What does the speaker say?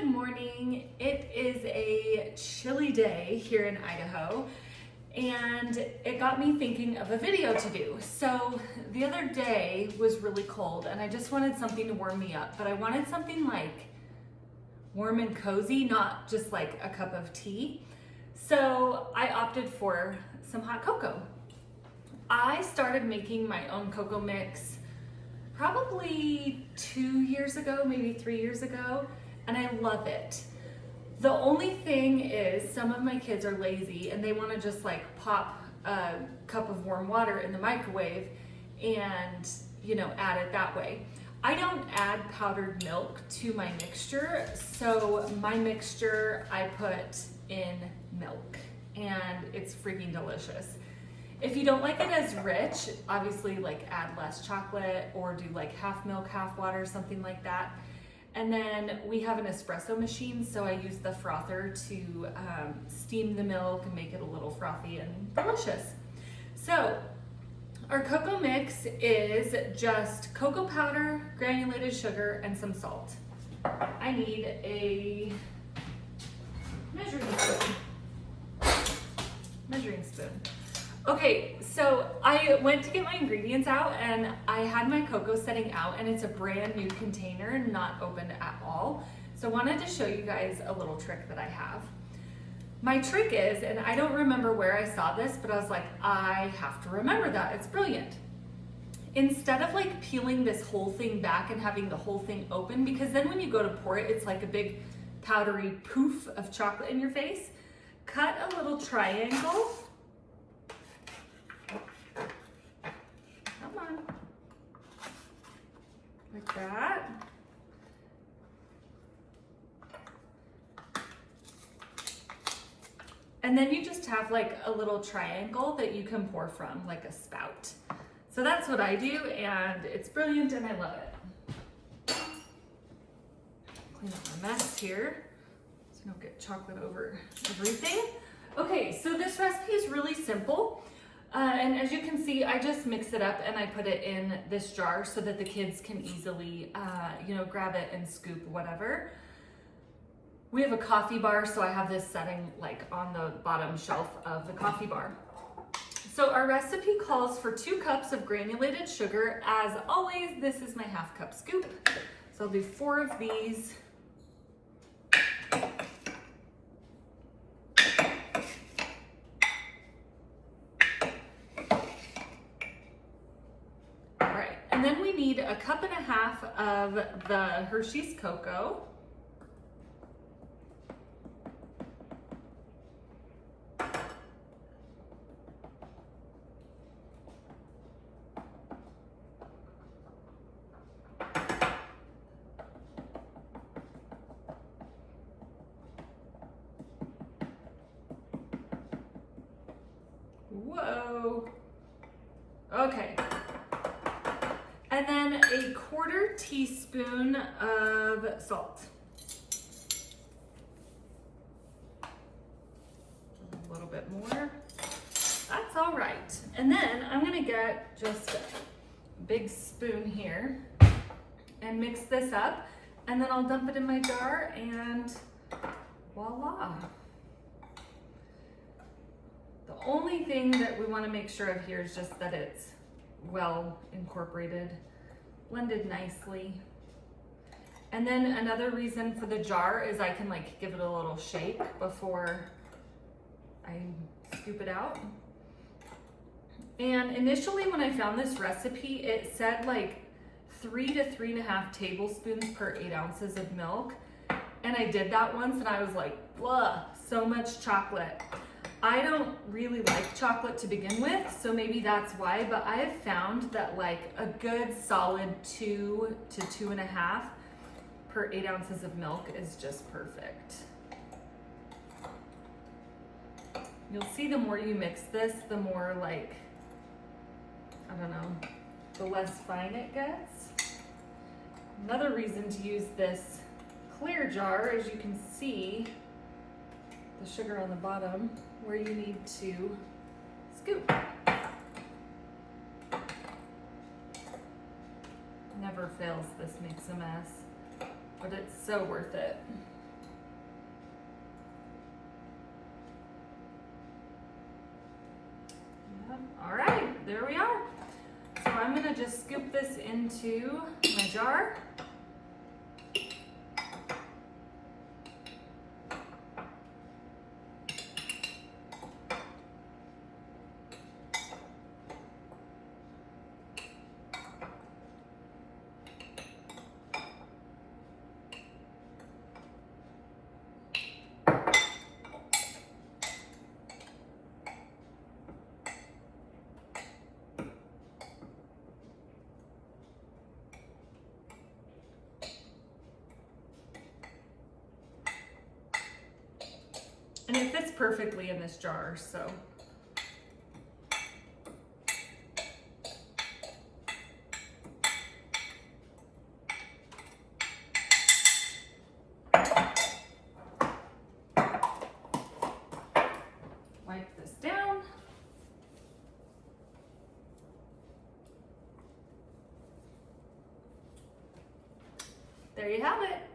Good morning. It is a chilly day here in Idaho, and it got me thinking of a video to do. So the other day was really cold and I just wanted something to warm me up, but I wanted something like warm and cozy, not just like a cup of tea. So I opted for some hot cocoa. I started making my own cocoa mix probably 2 years ago, maybe 3 years ago, and I love it. The only thing is some of my kids are lazy and they want to just like pop a cup of warm water in the microwave and, you know, add it that way. I don't add powdered milk to my mixture, so my mixture I put in milk and it's freaking delicious. If you don't like it as rich, obviously like add less chocolate or do like half milk, half water, something like that. And then we have an espresso machine, so I use the frother to steam the milk and make it a little frothy and delicious. So our cocoa mix is just cocoa powder, granulated sugar, and some salt. I need a measuring spoon. Okay, so I went to get my ingredients out and I had my cocoa setting out, and it's a brand new container, not opened at all. So I wanted to show you guys a little trick that I have. My trick is, and I don't remember where I saw this, but I was like, I have to remember that, it's brilliant. Instead of like peeling this whole thing back and having the whole thing open, because then when you go to pour it, it's like a big powdery poof of chocolate in your face, cut a little triangle. Like that. And then you just have like a little triangle that you can pour from, like a spout. So that's what I do, and it's brilliant and I love it. Clean up my mess here so I don't get chocolate over everything. Okay, so this recipe is really simple. And as you can see, I just mix it up and I put it in this jar so that the kids can easily, grab it and scoop whatever. We have a coffee bar, so I have this setting like on the bottom shelf of the coffee bar. So our recipe calls for 2 cups of granulated sugar. As always, this is my half cup scoop. So I'll do 4 of these. And then we need a 1.5 cups of the Hershey's cocoa. Whoa. Okay. And then a 1/4 teaspoon of salt. A little bit more. That's all right. And then I'm gonna get just a big spoon here and mix this up. And then I'll dump it in my jar and voila. The only thing that we wanna make sure of here is just that it's well incorporated, blended nicely. And then another reason for the jar is I can like give it a little shake before I scoop it out. And initially when I found this recipe, it said like 3 to 3.5 tablespoons per 8 ounces of milk. And I did that once and I was like, blah, so much chocolate. I don't really like chocolate to begin with, so maybe that's why, but I have found that like a good solid 2 to 2.5 per 8 ounces of milk is just perfect. You'll see the more you mix this, the more like, I don't know, the less fine it gets. Another reason to use this clear jar, as you can see, the sugar on the bottom, where you need to scoop. Never fails, this makes a mess, but it's so worth it. All right, there we are. So I'm gonna just scoop this into my jar. And it fits perfectly in this jar, so. Wipe this down. There you have it.